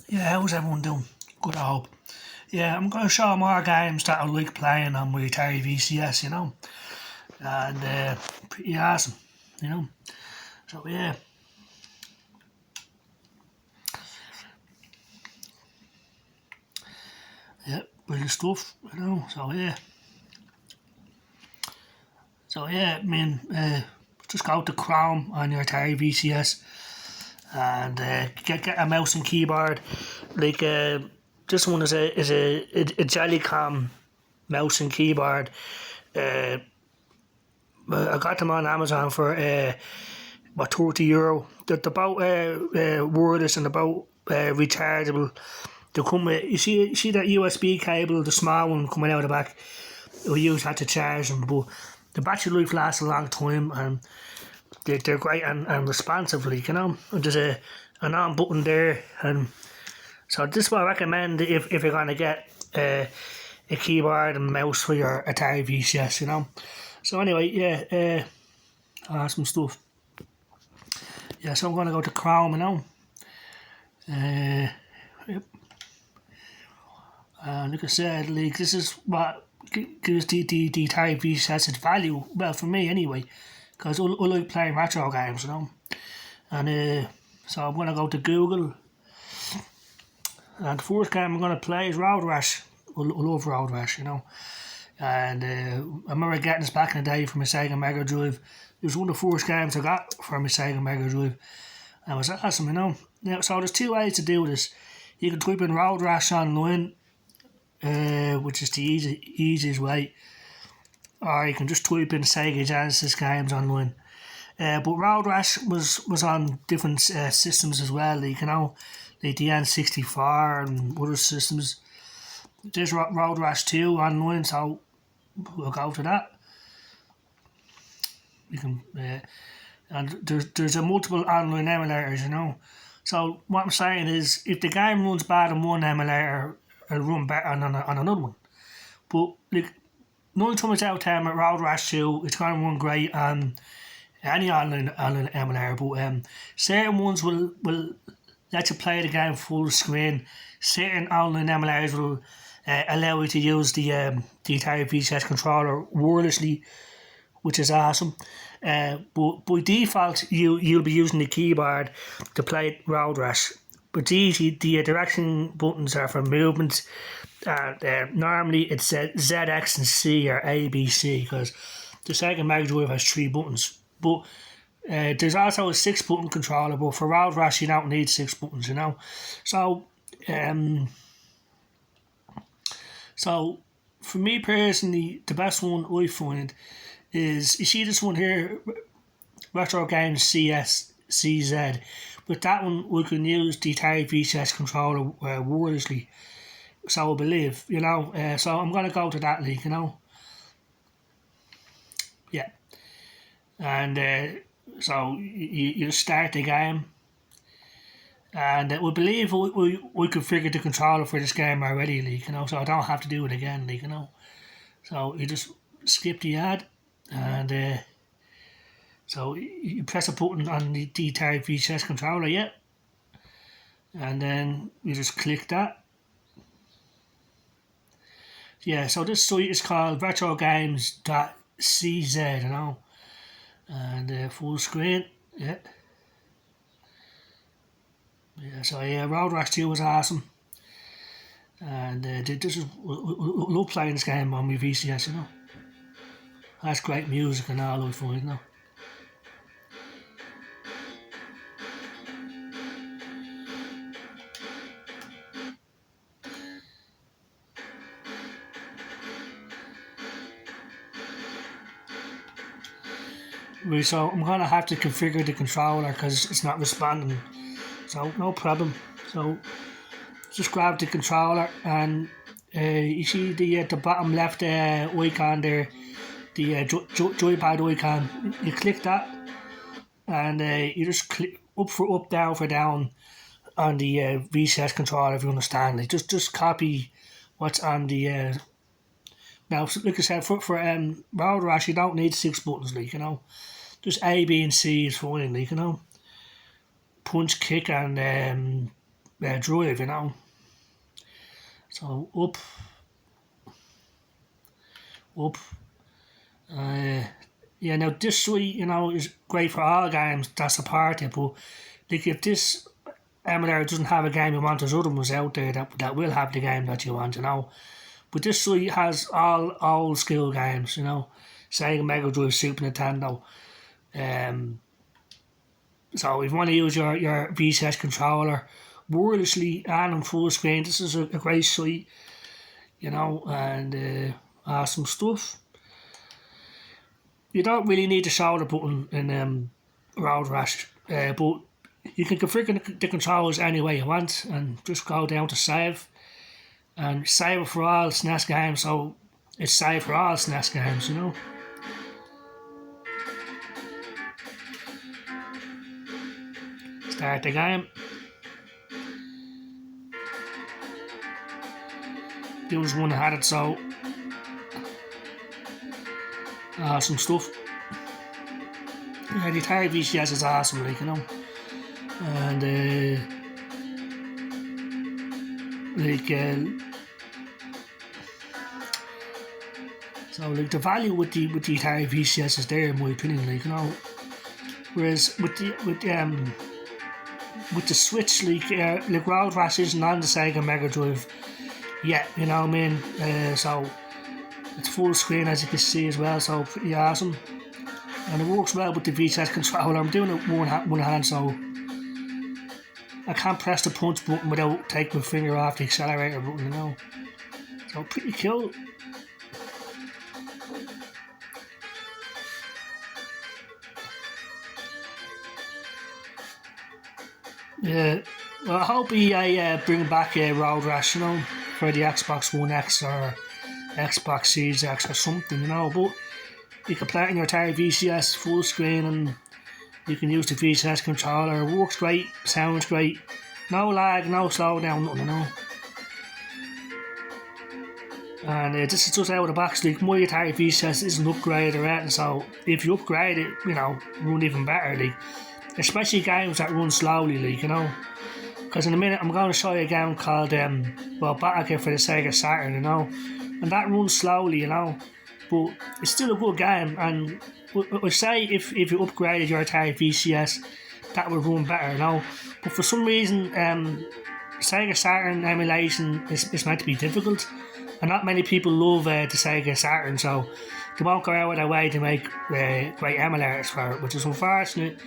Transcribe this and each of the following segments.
Yeah, how's everyone doing? Good, I hope. Yeah, I'm going to show more games that I like playing on my Atari VCS, and pretty awesome, you know. So yeah, brilliant stuff, So I mean, just go to Chrome on your Atari VCS and get a mouse and keyboard. Like this one is a Jellycom mouse and keyboard. I got them on Amazon for about €30. They're about wireless and about rechargeable. They come with you see that USB cable, the small one coming out of the back. We use that to charge them, but the battery life lasts a long time and they're great and responsive, like, And there's an on button there, and so this is what I recommend if you're gonna get a keyboard and mouse for your Atari VCS, So anyway, awesome stuff. Yeah, so I'm gonna go to Chrome, Yep. Like I said, like this is what gives the Atari VCS its value. Well, for me anyway, because I like playing retro games, And so I'm gonna go to Google, and the first game I'm gonna play is Road Rash. I love Road Rash, And I remember getting this back in the day from my Sega Mega Drive. It was one of the first games I got for my Sega Mega Drive. And it was awesome, Now, so there's two ways to do this. You can type in Road Rash online, which is the easiest way, or you can just type in Sega Genesis games online. But Road Rash was on different systems as well, like the N64 and other systems. There's Road Rash 2 online, so we'll go to that. You can, and there's a multiple online emulators, So what I'm saying is, if the game runs bad on one emulator, it'll run better on another one. But like 9 times out of 10 at Road Rash 2, it's going to run great on any online emulator. But certain ones will let you play the game full screen. Certain online emulators will allow you to use the Atari VCS controller wirelessly, which is awesome. But by default, you'll be using the keyboard to play Road Rash. But the direction buttons are for movement. Normally it's Z, X, and C or A, B, C, because the Sega Mega Drive has 3 buttons. But there's also a 6-button controller, but for Road Rash you don't need 6 buttons, So, so for me personally, the best one I find is, you see this one here, Retro Games CZ. With that one, we can use the Atari VCS controller wirelessly. So I believe, so I'm going to go to that league, Yeah. And so you start the game. And we believe we configured the controller for this game already, so I don't have to do it again, So you just skip the ad, and so you press a button on the Atari VCS controller, and then you just click that. Yeah, so this site is called retrogames.cz, and full screen, Yeah, so Road Rash 2 was awesome. And this is, I love playing this game on my VCS, That's great music and all I find, Right, so I'm going to have to configure the controller because it's not responding. So no problem. So just grab the controller, and you see the bottom left icon there, the joypad icon. You click that, and you just click up for up, down for down on the VCS controller, if you understand. Like just copy what's on the. Now, like I said, for Road Rash, you don't need 6 buttons, Just A, B, and C is fine, Punch, kick, and drive, you know. So up. Yeah, now this suite, you know, is great for all games that's a part of it, but like if this emulator doesn't have a game you want, there's other ones out there that will have the game that you want, you know. But this suite has all old school games, you know. Sega Mega Drive, Super Nintendo. So if you want to use your VCS controller wirelessly and on full screen, this is a great suite, you know, and awesome stuff. You don't really need the shoulder button in Road Rash, but you can configure the controllers any way you want and just go down to save and save it for all SNES games, so it's saved for all SNES games, you know. Start the game. There was one that had it, so awesome stuff. Yeah, the Atari VCS is awesome, like, you know. And so like the value with the Atari VCS is there in my opinion, like, you know. Whereas with the Switch, like Road Rash isn't on the Sega Mega Drive yet, you know what I mean? So it's full screen, as you can see as well, so pretty awesome. And it works well with the VCS controller. I'm doing it one hand, so I can't press the punch button without taking my finger off the accelerator button, you know. So pretty cool. Yeah, well, I hope EA bring back Road Rash, you know, for the Xbox One X or Xbox Series X or something, you know. But you can play it on your Atari VCS full screen and you can use the VCS controller. It works great, sounds great. No lag, no slowdown, nothing, you know. And this is just out of the box. Like, my Atari VCS isn't upgraded or anything, so if you upgrade it, you know, run even better, like. Especially games that run slowly, like, you know. Because in a minute I'm going to show you a game called Battle Kit for the Sega Saturn, you know. And that runs slowly, you know. But it's still a good game, and I say if you upgraded your Atari VCS, that would run better, you know. But for some reason, Sega Saturn emulation is meant to be difficult, and not many people love the Sega Saturn, so they won't go out of their way to make great emulators for it, which is unfortunate.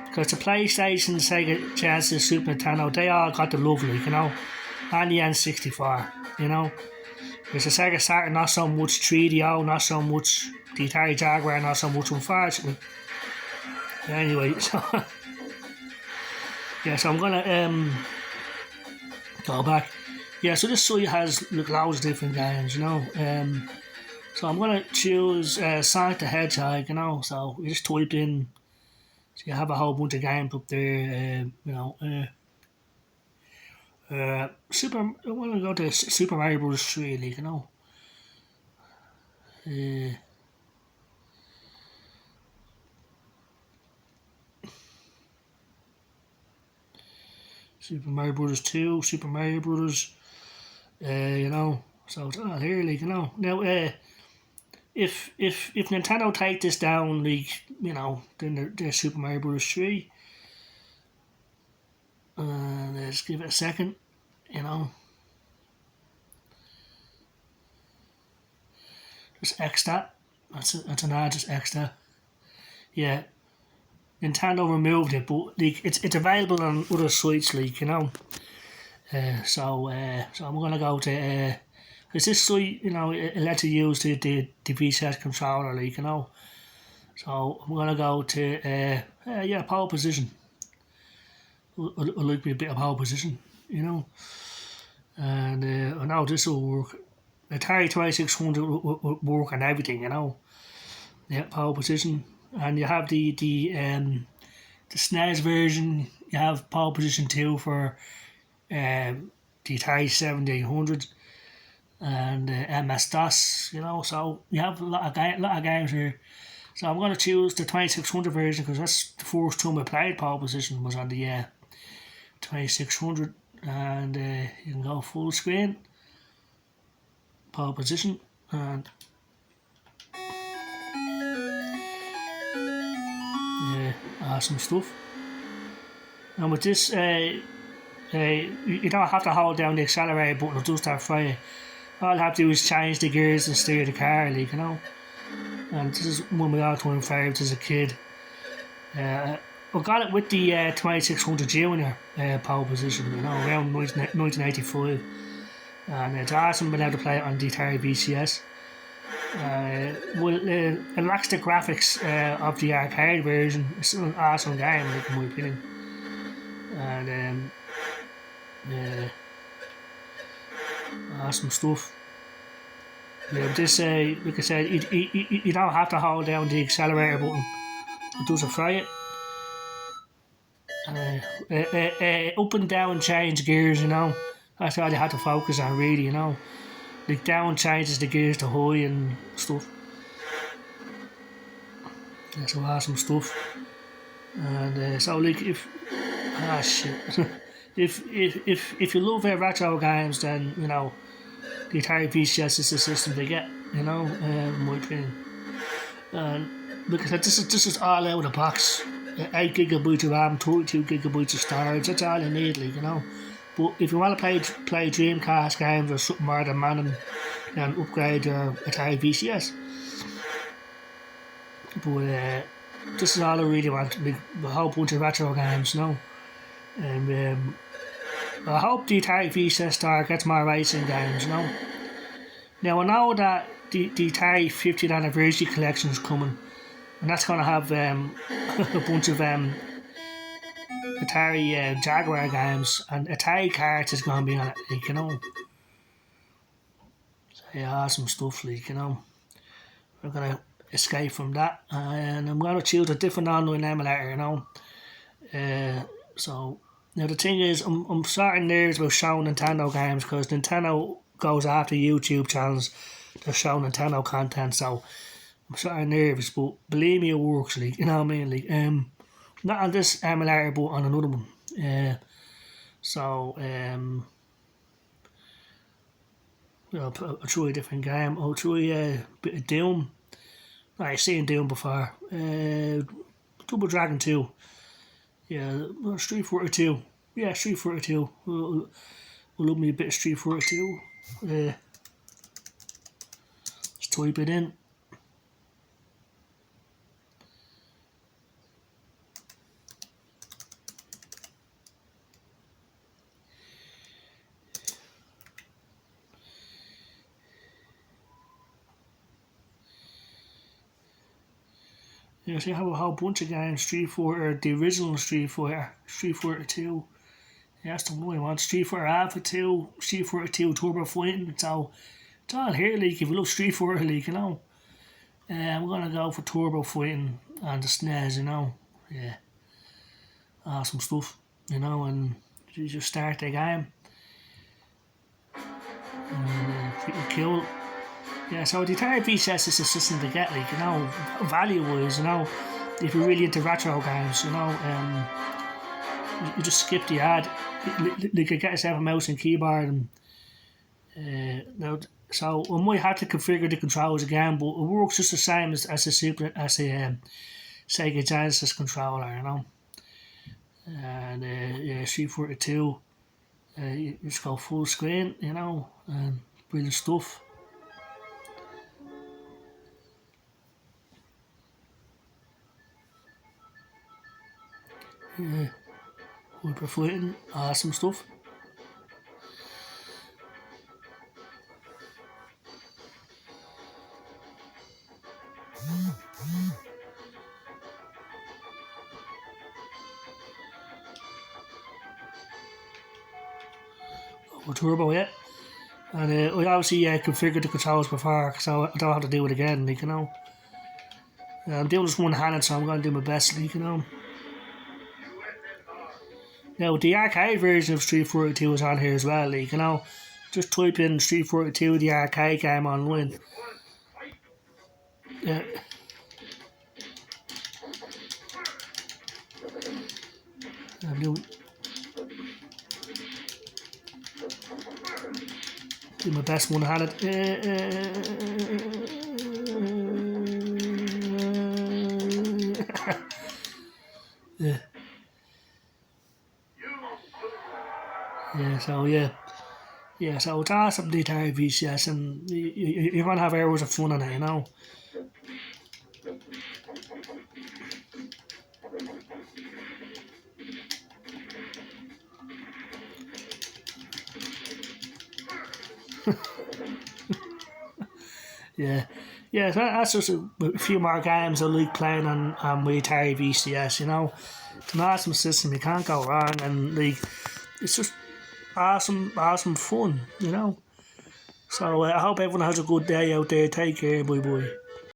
Because the PlayStation, the Sega Genesis, Super Nintendo, they all got the love, like, you know, and the N64, you know. Whereas the Sega Saturn, not so much 3DO, not so much the Atari Jaguar, not so much, unfortunately. Anyway, so yeah, so I'm gonna go back. Yeah, so this site has loads of different games, you know. So I'm gonna choose Sonic the Hedgehog, you know. So you just type in. So you have a whole bunch of games up there, you know. I want to go to Super Mario Bros. 3, like, you know. Super Mario Bros. 2, Super Mario Bros. You know. So it's all here, like, you know. Now, if Nintendo take this down, like, you know, then there's Super Mario Bros. 3. Let's give it a second, you know. Just X that. That's an ad, just X that. Yeah. Nintendo removed it, but like it's available on other sites, like, you know. So I'm gonna go to because this site, you know, it lets you use the VCS controller, like, you know. So I'm gonna go to pole position. I like me a bit of pole position, you know. And I know this will work. Atari 2600 will work on everything, you know. Yeah, pole position. And you have the SNES version. You have pole position 2 for the Atari 7800 and MS-DOS, you know. So you have a lot of games here. So I'm going to choose the 2600 version because that's the first time I played pole position was on the 2600. and you can go full screen, pole position, and yeah, awesome stuff. And with this, you don't have to hold down the accelerator button, it'll just start flying. All you have to do is change the gears and steer the car, like, you know. And this is one of my all-time favourites as a kid. I got it with the 2600 Junior pole position, you know, around 1985. And it's awesome being able to play it on the Atari VCS. It lacks the graphics of the arcade version. It's still an awesome game, like, in my opinion. And awesome stuff. Yeah, but this, like I said, you don't have to hold down the accelerator button. It does it for you. Up and down change gears, you know. That's all you have to focus on, really, you know. Like, down changes the gears to high and stuff. That's some awesome stuff. And so, like, if you love retro games, then, you know, the Atari VCS is the system to get, you know, in my opinion. And because this is all out of the box. 8 gigabytes of RAM, 32 gigabytes of storage, that's all you need, like, you know. But if you want to play Dreamcast games or something more demanding, then upgrade your Atari VCS. But this is all I really want, like, a whole bunch of retro games, you know. And I hope the Atari VCS store gets more racing games, you know. Now I know that the Atari 50th anniversary collection is coming, and that's going to have a bunch of Atari Jaguar games, and Atari cards is going to be on it, like, you know. So yeah, awesome stuff, like, you know. We're going to escape from that, and I'm going to choose a different online emulator, you know. So now the thing is, I'm sort of nervous about showing Nintendo games, because Nintendo goes after YouTube channels that show Nintendo content, so I'm sort of nervous, but believe me, it works, like, you know what I mean, like, not on this emulator, but on another one. I'll try a different game. I'll try a bit of Doom. I've seen Doom before. Double Dragon 2. Yeah, Street Fighter 2. Yeah, Street Fighter 2. I love me a bit of Street Fighter 2. Let's type it in. Yeah, so you have a whole bunch of games. Street Fighter, the original Street Fighter 2. Yeah, that's the one I want. Street Fighter Alpha 2, Street Fighter 2 Turbo Fighting. So it's all here, like, if you love Street Fighter, like, you know. I'm gonna go for Turbo Fighting and the SNES, you know. Yeah, awesome stuff, you know. And you just start the game. Pretty cool. Yeah, so the Atari VCS is a system to get, like, you know, value-wise, you know, if you're really into retro games, you know, you just skip the ad. You could get yourself a mouse and keyboard, and so I might have to configure the controls again, but it works just the same as a Sega Genesis controller, you know. And yeah, Street Fighter 2, you just go full screen, you know, and brilliant stuff. Yeah, hyper fighting, awesome stuff. Turbo, yeah. And I obviously configured the controls before, so I don't have to do it again, like, you know. I'm doing this one-handed, so I'm going to do my best, like, you know. Now, the arcade version of Street Fighter 2 is on here as well, like, you know. Just type in Street Fighter 2, the arcade game, online. I'm doing... See my best one had it. Yeah. Yeah, so yeah. Yeah, so it's awesome the Atari VCS, and you're gonna have hours of fun on it, you know. Yeah, yeah. So that's just a few more games I like playing on my Atari VCS. You know, it's an awesome system. You can't go wrong, and like it's just awesome fun. You know. So I hope everyone has a good day out there. Take care. Bye bye.